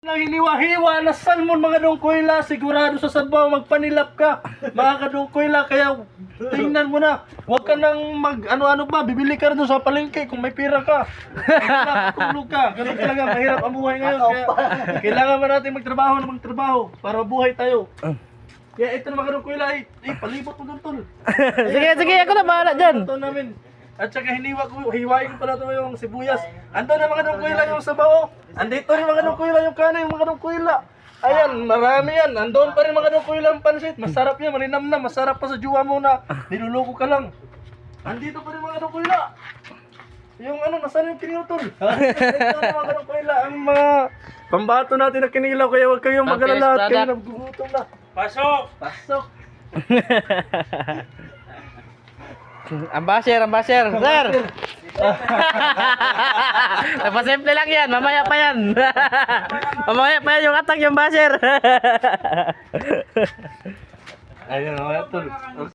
Nang hiniwa-hiwa na salmon mga dongkoyla, sigurado sa Sabaw magpanilap ka mga kadongkoyla, kaya tingnan mo na, huwag ka nang mag ano-ano pa, bibili ka rin sa palengke kung may pira ka, tulog ka, ganun talaga, mahirap ang buhay ngayon, kaya kailangan ba natin magtrabaho para buhay tayo. Kaya ito na mga kadongkoyla, palibot mo doon tol. Sige, ako na bahala dyan. Ito namin. At saka hiwain ko pala ito yung sibuyas. Ando na mga dongkoyla yung sabaw. Andito rin mga dongkoyla yung kanin, mga dongkoyla. Ayan, marami yan. Andoon pa rin mga dongkoyla ang pansit. Masarap yan, malinamnam. Masarap pa sa juwa mo na niluloko ka lang. Andito pa rin mga dongkoyla. Yung nasaan yung kinilotol? Ito na mga dongkoyla, ang mga pambato natin na kinilaw. Kaya huwag kayong mag-alala at kayo nagugutom na. Pasok! Ambassador, sir. Napasimple lang yan, mamaya pa yan. Mamaya pa yan yung attack yung basher. Ayun, tol.